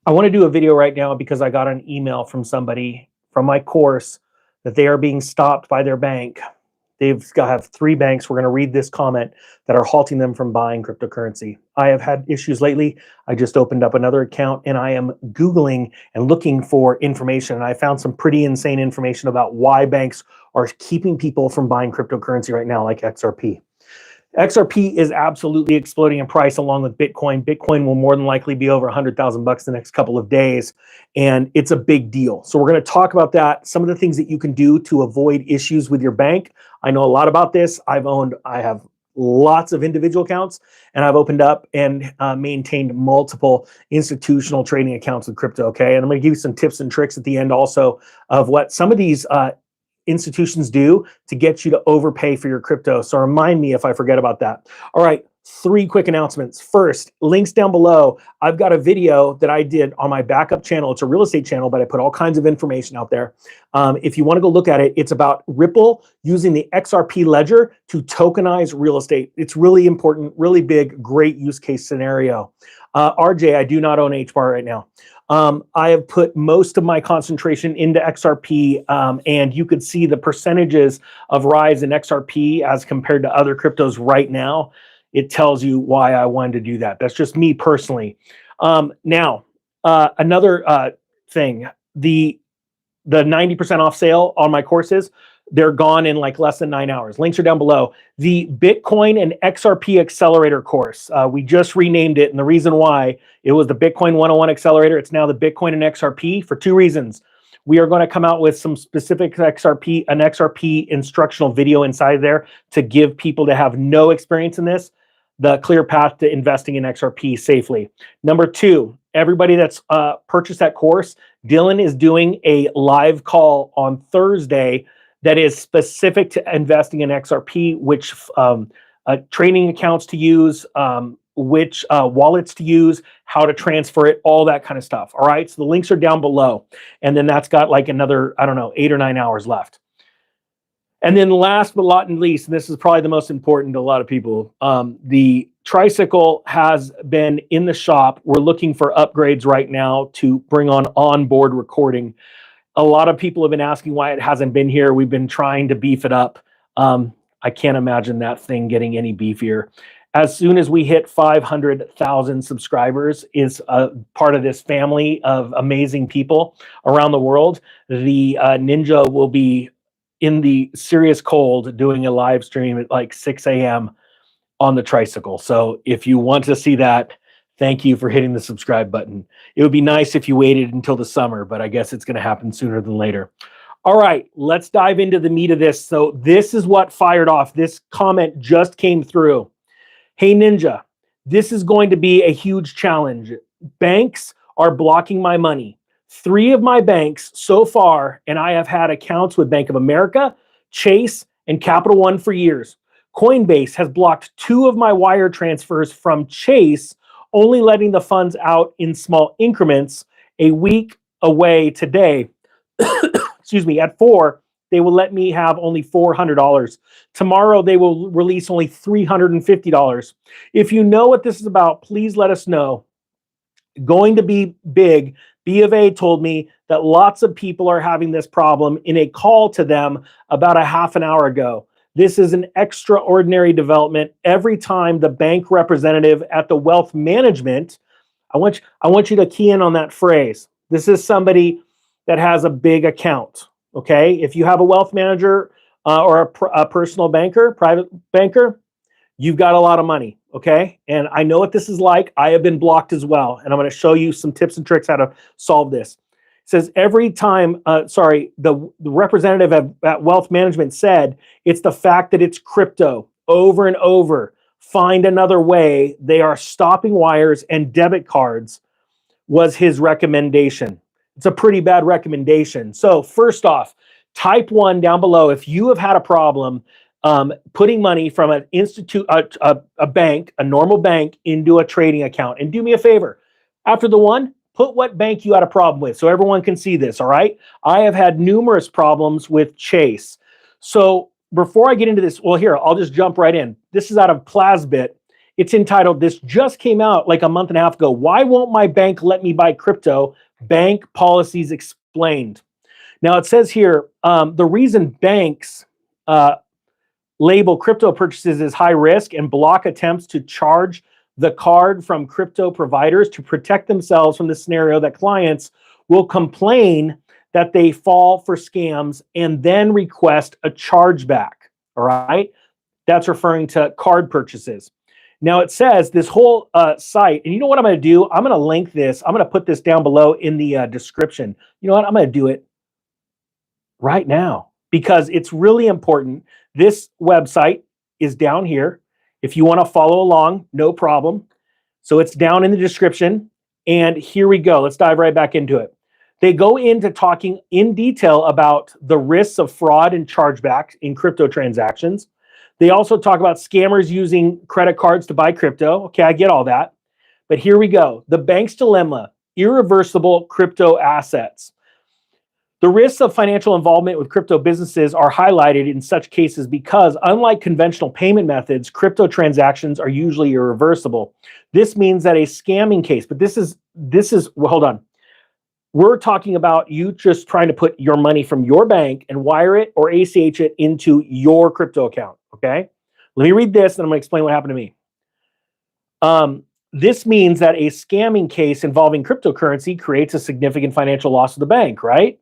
I want to do a video right now because I got an email from somebody from my course that they are being stopped by their bank. Have 3 banks. We're going to read this comment that are halting them from buying cryptocurrency. I have had issues lately. I just opened up another account and I am Googling and looking for information. And I found some pretty insane information about why banks are keeping people from buying cryptocurrency right now, like XRP. XRP is absolutely exploding in price along with Bitcoin. Bitcoin will more than likely be over 100,000 bucks the next couple of days, and it's a big deal. So we're going to talk about that, some of the things that you can do to avoid issues with your bank. I know a lot about this. I have lots of individual accounts, and I've opened up and maintained multiple institutional trading accounts with crypto, okay? And I'm going to give you some tips and tricks at the end also of what some of these institutions do to get you to overpay for your crypto. So remind me if I forget about that. All right, 3 quick announcements. First, links down below. I've got a video that I did on my backup channel. It's a real estate channel, but I put all kinds of information out there. If you want to go look at it, it's about Ripple using the XRP ledger to tokenize real estate. It's really important, really big, great use case scenario. RJ, I do not own HBAR right now. I have put most of my concentration into XRP, and you could see the percentages of rise in XRP as compared to other cryptos right now. It tells you why I wanted to do that. That's just me personally. Now, another thing, the 90% off sale on my courses, they're gone in like less than 9 hours. Links are down below. The Bitcoin and XRP Accelerator course, we just renamed it. And the reason why, it was the Bitcoin 101 Accelerator. It's now the Bitcoin and XRP for 2 reasons. We are going to come out with some specific an XRP instructional video inside there to give people that have no experience in this the clear path to investing in XRP safely. Number 2, everybody that's purchased that course, Dylan is doing a live call on Thursday that is specific to investing in XRP, which trading accounts to use, which wallets to use, how to transfer it, all that kind of stuff. All right, so the links are down below. And then that's got like another, I don't know, 8 or 9 hours left. And then last but not least, and this is probably the most important to a lot of people, the tricycle has been in the shop. We're looking for upgrades right now to bring on onboard recording. A lot of people have been asking why it hasn't been here. We've been trying to beef it up. I can't imagine that thing getting any beefier. As soon as we hit 500,000 subscribers, is a part of this family of amazing people around the world, the Ninja will be in the serious cold doing a live stream at like 6 a.m. on the tricycle. So if you want to see that, thank you for hitting the subscribe button. It would be nice if you waited until the summer, but I guess it's going to happen sooner than later. All right, let's dive into the meat of this. So this is what fired off. This comment just came through. Hey Ninja, this is going to be a huge challenge. Banks are blocking my money. 3 of my banks so far, and I have had accounts with Bank of America, Chase, and Capital One for years. Coinbase has blocked 2 of my wire transfers from Chase, only letting the funds out in small increments. A week away today, excuse me, at 4, they will let me have only $400. Tomorrow, they will release only $350. If you know what this is about, please let us know. Going to be big. B of A told me that lots of people are having this problem in a call to them about a half an hour ago. This is an extraordinary development. Every time the bank representative at the wealth management, I want you to key in on that phrase. This is somebody that has a big account, okay? If you have a wealth manager or a personal banker, private banker, you've got a lot of money, okay? And I know what this is like. I have been blocked as well. And I'm going to show you some tips and tricks how to solve this. It says every time, the representative at Wealth Management said, it's the fact that it's crypto over and over. Find another way. They are stopping wires and debit cards was his recommendation. It's a pretty bad recommendation. So first off, type 1 down below if you have had a problem putting money from an institute, a bank, a normal bank, into a trading account. And do me a favor, after the 1, put what bank you had a problem with so everyone can see this, all right? I have had numerous problems with Chase. So before I get into this, well, here, I'll just jump right in. This is out of Plasbit. It's entitled, this just came out like a month and a half ago. Why won't my bank let me buy crypto? Bank policies explained. Now it says here, the reason banks label crypto purchases as high risk and block attempts to charge the card from crypto providers to protect themselves from the scenario that clients will complain that they fall for scams and then request a chargeback. All right. That's referring to card purchases. Now it says this whole site, and you know what I'm going to do? I'm going to link this. I'm going to put this down below in the description. You know what? I'm going to do it right now because it's really important. This website is down here. If you want to follow along, no problem. So it's down in the description. And here we go. Let's dive right back into it. They go into talking in detail about the risks of fraud and chargebacks in crypto transactions. They also talk about scammers using credit cards to buy crypto. Okay, I get all that. But here we go. The bank's dilemma, irreversible crypto assets. The risks of financial involvement with crypto businesses are highlighted in such cases because, unlike conventional payment methods, crypto transactions are usually irreversible. This means that a scamming case, but this is well, hold on. We're talking about you just trying to put your money from your bank and wire it or ACH it into your crypto account, okay? Let me read this and I'm going to explain what happened to me. This means that a scamming case involving cryptocurrency creates a significant financial loss to the bank, right?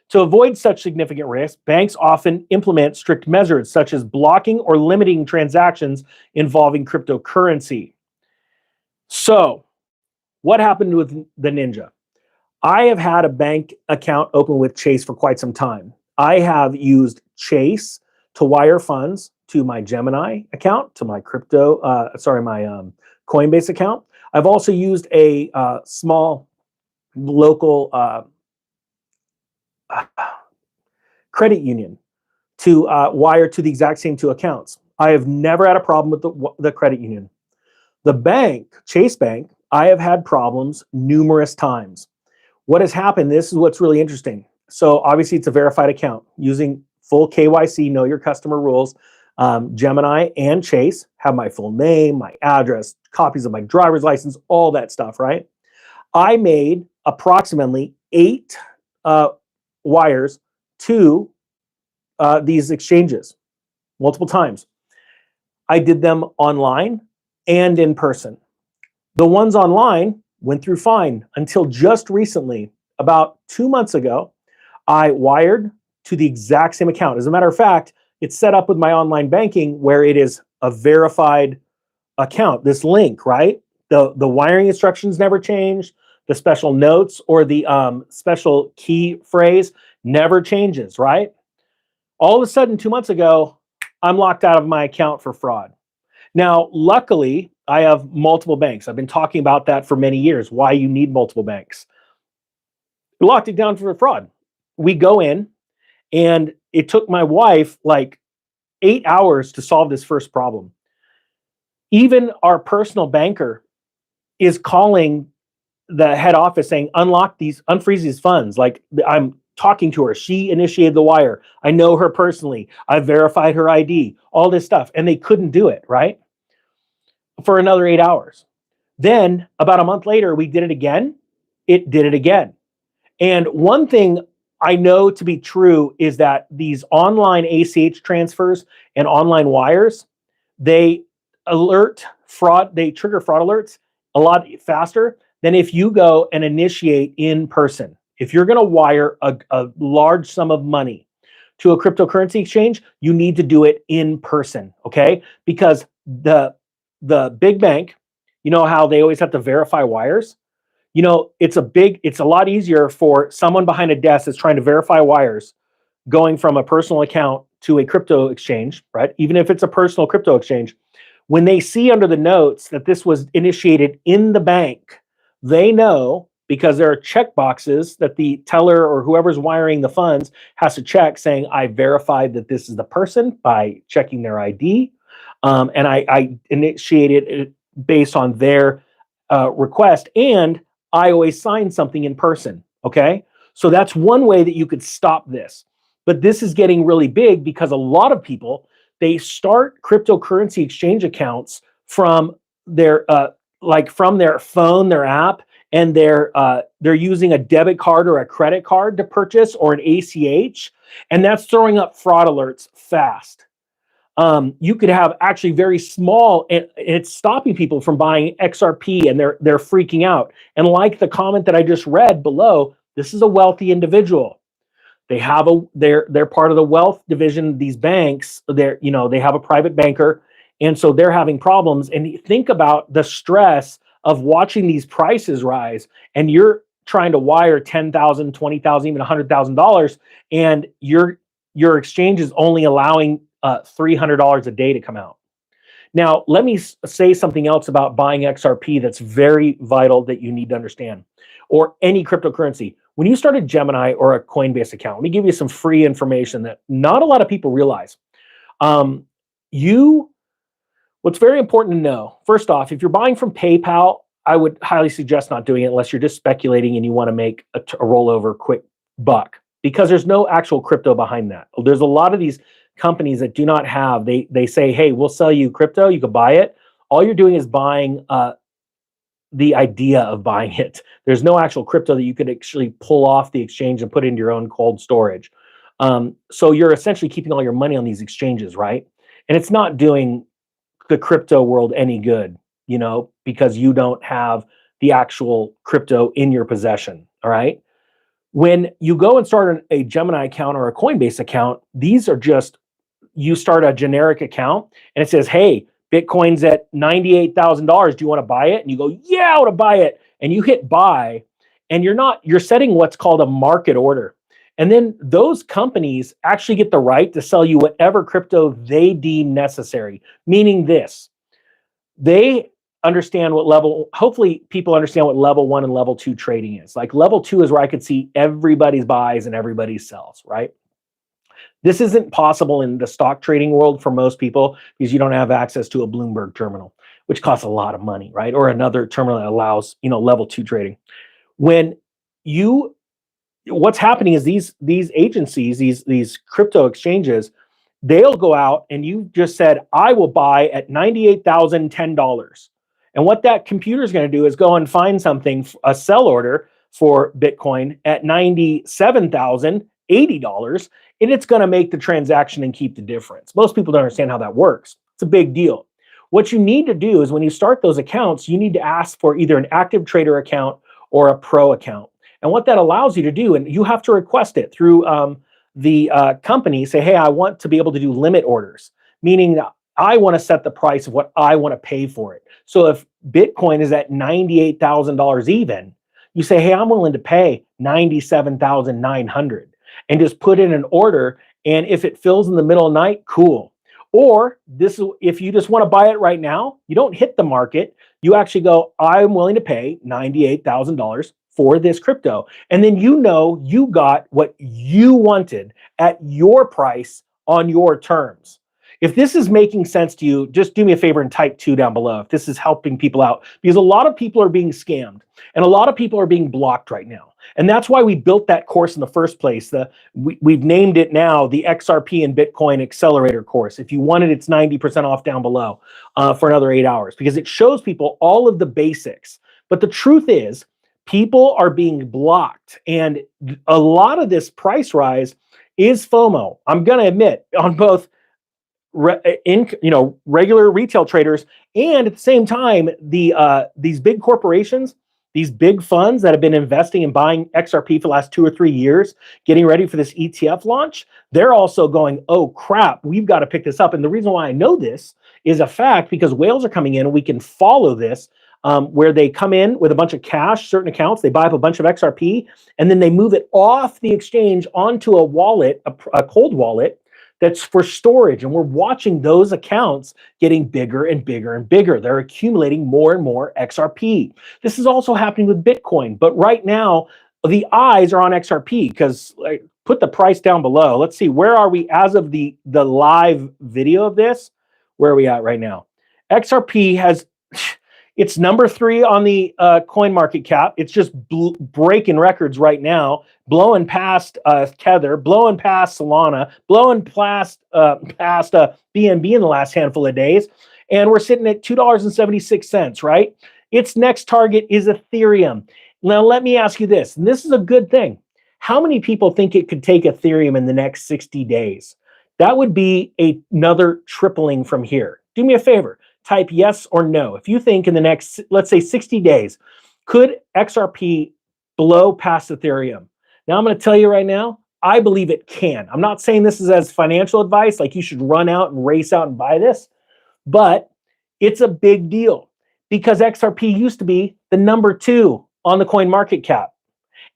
To avoid such significant risk, banks often implement strict measures such as blocking or limiting transactions involving cryptocurrency. So, what happened with the Ninja? I have had a bank account open with Chase for quite some time. I have used Chase to wire funds to my Gemini account, to my Coinbase account. I've also used a small local credit union to wire to the exact same two accounts. I have never had a problem with the credit union. The bank, Chase Bank, I have had problems numerous times. What has happened, this is what's really interesting. So obviously it's a verified account using full KYC, know your customer rules. Gemini and Chase have my full name, my address, copies of my driver's license, all that stuff, right? I made approximately 8 wires to these exchanges multiple times. I did them online and in person. The ones online went through fine until just recently, about 2 months ago, I wired to the exact same account. As a matter of fact, it's set up with my online banking where it is a verified account, this link, right? The wiring instructions never changed. The special notes or the special key phrase never changes, right? All of a sudden, 2 months ago, I'm locked out of my account for fraud. Now, luckily, I have multiple banks. I've been talking about that for many years, why you need multiple banks. We locked it down for fraud. We go in, and it took my wife like 8 hours to solve this first problem. Even our personal banker is calling the head office saying, unfreeze these funds. Like, I'm talking to her. She initiated the wire. I know her personally. I verified her ID, all this stuff. And they couldn't do it, right? For another 8 hours. Then about a month later, we did it again. It did it again. And one thing I know to be true is that these online ACH transfers and online wires, they trigger fraud alerts a lot faster than if you go and initiate in person. If you're going to wire a large sum of money to a cryptocurrency exchange, you need to do it in person, okay? Because the big bank, you know how they always have to verify wires? You know, it's a lot easier for someone behind a desk that's trying to verify wires going from a personal account to a crypto exchange, right? Even if it's a personal crypto exchange, when they see under the notes that this was initiated in the bank, they know, because there are check boxes that the teller or whoever's wiring the funds has to check saying, I verified that this is the person by checking their ID. And I initiated it based on their request. And I always sign something in person, okay? So that's one way that you could stop this. But this is getting really big because a lot of people, they start cryptocurrency exchange accounts from like from their phone, their app, and they're using a debit card or a credit card to purchase, or an ACH, and that's throwing up fraud alerts fast. You could have actually very small, and it's stopping people from buying XRP, and they're freaking out. And like the comment that I just read below, this is a wealthy individual. They're part of the wealth division. These banks, they have a private banker, and so they're having problems. And think about the stress of watching these prices rise, and you're trying to wire $10,000, $20,000, even $100,000, and your exchange is only allowing $300 a day to come out. Now, let me say something else about buying XRP that's very vital that you need to understand, or any cryptocurrency. When you start a Gemini or a Coinbase account, let me give you some free information that not a lot of people realize. What's very important to know, first off, if you're buying from PayPal, I would highly suggest not doing it unless you're just speculating and you want to make a rollover quick buck, because there's no actual crypto behind that. There's a lot of these companies that do not have, they say, hey, we'll sell you crypto, you could buy it. All you're doing is buying the idea of buying it. There's no actual crypto that you could actually pull off the exchange and put into your own cold storage. So you're essentially keeping all your money on these exchanges, right? And it's not doing the crypto world any good, because you don't have the actual crypto in your possession, all right? When you go and start a Gemini account or a Coinbase account, these are just, you start a generic account and it says, hey, Bitcoin's at $98,000. Do you want to buy it? And you go, yeah, I want to buy it. And you hit buy, and you're setting what's called a market order. And then those companies actually get the right to sell you whatever crypto they deem necessary. Meaning this, they understand hopefully people understand what level 1 and level 2 trading is. Like level 2 is where I could see everybody's buys and everybody's sells, right? This isn't possible in the stock trading world for most people, because you don't have access to a Bloomberg terminal, which costs a lot of money, right? Or another terminal that allows, level 2 trading. What's happening is these agencies, these crypto exchanges, they'll go out, and you just said, I will buy at $98,010. And what that computer is going to do is go and find something, a sell order for Bitcoin at $97,080, and it's going to make the transaction and keep the difference. Most people don't understand how that works. It's a big deal. What you need to do is, when you start those accounts, you need to ask for either an active trader account or a pro account. And what that allows you to do, and you have to request it through the company, say, hey, I want to be able to do limit orders, meaning that I want to set the price of what I want to pay for it. So if Bitcoin is at $98,000 even, you say, hey, I'm willing to pay $97,900, and just put in an order. And if it fills in the middle of the night, cool. Or if you just want to buy it right now, you don't hit the market. You actually go, I'm willing to pay $98,000 for this crypto. And then you got what you wanted at your price on your terms. If this is making sense to you, just do me a favor and type 2 down below if this is helping people out, because a lot of people are being scammed and a lot of people are being blocked right now. And that's why we built that course in the first place. We've named it now the XRP and Bitcoin Accelerator course. If you want it, it's 90% off down below for another 8 hours, because it shows people all of the basics. But the truth is, people are being blocked, and a lot of this price rise is FOMO. I'm going to admit, on both regular retail traders, and at the same time, these big corporations, these big funds that have been investing and buying XRP for the last 2 or 3 years, getting ready for this ETF launch, they're also going, oh crap, we've got to pick this up. And the reason why I know this is a fact, because whales are coming in, and we can follow this, where they come in with a bunch of cash, certain accounts, they buy up a bunch of XRP, and then they move it off the exchange onto a wallet, a cold wallet, that's for storage. And we're watching those accounts getting bigger and bigger and bigger. They're accumulating more and more XRP. This is also happening with Bitcoin. But right now, the eyes are on XRP, because put the price down below. Let's see, where are we as of the live video of this? Where are we at right now? XRP has... It's number 3 on the coin market cap. It's just breaking records right now, blowing past Tether, blowing past Solana, blowing past BNB in the last handful of days. And we're sitting at $2.76, right? Its next target is Ethereum. Now, let me ask you this, and this is a good thing. How many people think it could take Ethereum in the next 60 days? That would be another tripling from here. Do me a favor, type yes or no. If you think in the next, let's say 60 days, could XRP blow past Ethereum? Now, I'm going to tell you right now, I believe it can. I'm not saying this is as financial advice, like you should run out and race out and buy this, but it's a big deal because XRP used to be the number 2 on the coin market cap.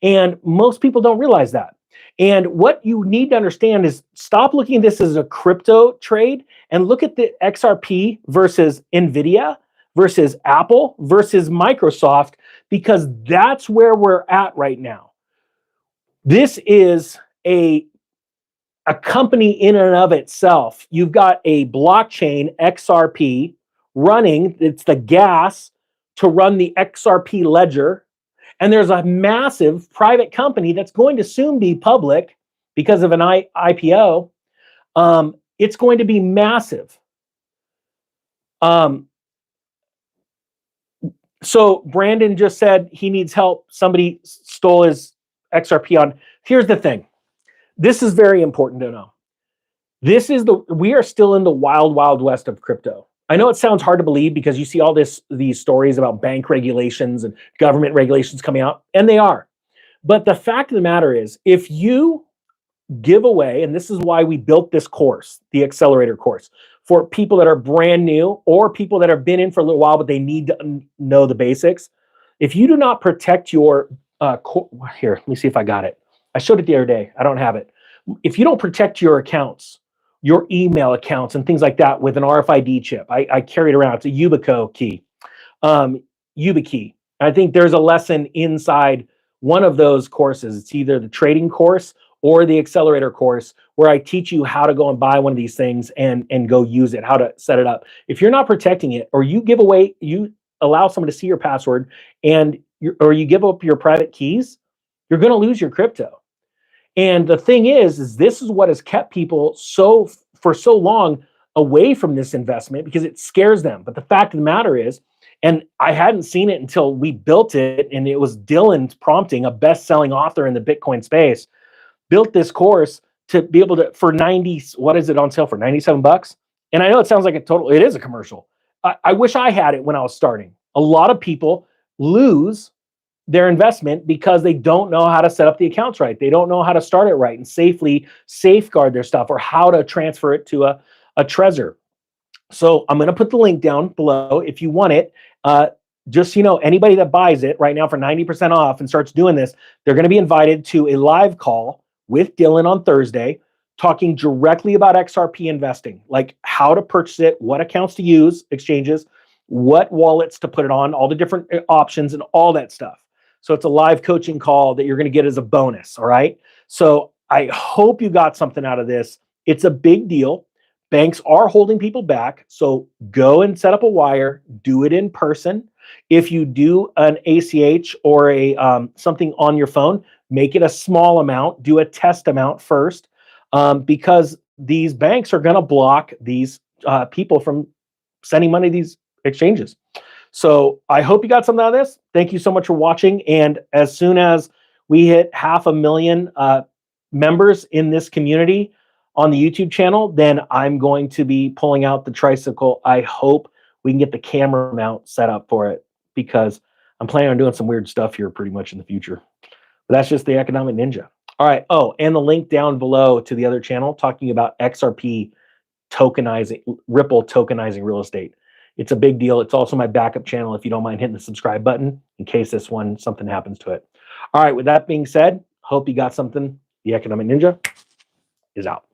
And most people don't realize that. And what you need to understand is stop looking at this as a crypto trade and look at the XRP versus Nvidia versus Apple versus Microsoft, because that's where we're at right now. This is a company in and of itself. You've got a blockchain, XRP, running. It's the gas to run the XRP ledger. And there's a massive private company that's going to soon be public because of an IPO. It's going to be massive. So Brandon just said he needs help. Somebody stole his XRP on. Here's the thing. This is very important to know. We are still in the wild, wild west of crypto. I know it sounds hard to believe because you see all these stories about bank regulations and government regulations coming out, and they are. But the fact of the matter is, if you give away, and this is why we built this course, the accelerator course, for people that are brand new or people that have been in for a little while, but they need to know the basics. If you do not protect your, here, let me see if I got it. I showed it the other day. I don't have it. If you don't protect your accounts, your email accounts and things like that with an RFID chip. I carry it around. It's a Yubico key, YubiKey. I think there's a lesson inside one of those courses. It's either the trading course or the accelerator course where I teach you how to go and buy one of these things and go use it, how to set it up. If you're not protecting it, or you give away, you allow someone to see your password or you give up your private keys, you're going to lose your crypto. And the thing is this is what has kept people for so long away from this investment, because it scares them. But the fact of the matter is, and I hadn't seen it until we built it, and it was Dylan's prompting, a best-selling author in the Bitcoin space, built this course to be able to, for 90, what is it on sale for, $97? And I know it sounds like it is a commercial. I wish I had it when I was starting. A lot of people lose their investment because they don't know how to set up the accounts right. They don't know how to start it right and safely safeguard their stuff, or how to transfer it to a Trezor. So I'm going to put the link down below if you want it. Just so you know, anybody that buys it right now for 90% off and starts doing this, they're going to be invited to a live call with Dylan on Thursday, talking directly about XRP investing, like how to purchase it, what accounts to use, exchanges, what wallets to put it on, all the different options and all that stuff. So it's a live coaching call that you're going to get as a bonus. All right. So I hope you got something out of this. It's a big deal. Banks are holding people back. So go and set up a wire, do it in person. If you do an ACH or a something on your phone, make it a small amount, do a test amount first, because these banks are going to block these people from sending money to these exchanges. So I hope you got something out of this. Thank you so much for watching. And as soon as we hit 500,000 members in this community on the YouTube channel, then I'm going to be pulling out the tricycle. I hope we can get the camera mount set up for it, because I'm planning on doing some weird stuff here pretty much in the future. But that's just the Economic Ninja. All right. Oh, and the link down below to the other channel talking about XRP tokenizing, Ripple tokenizing real estate. It's a big deal. It's also my backup channel if you don't mind hitting the subscribe button in case something happens to it. All right. With that being said, hope you got something. The Economic Ninja is out.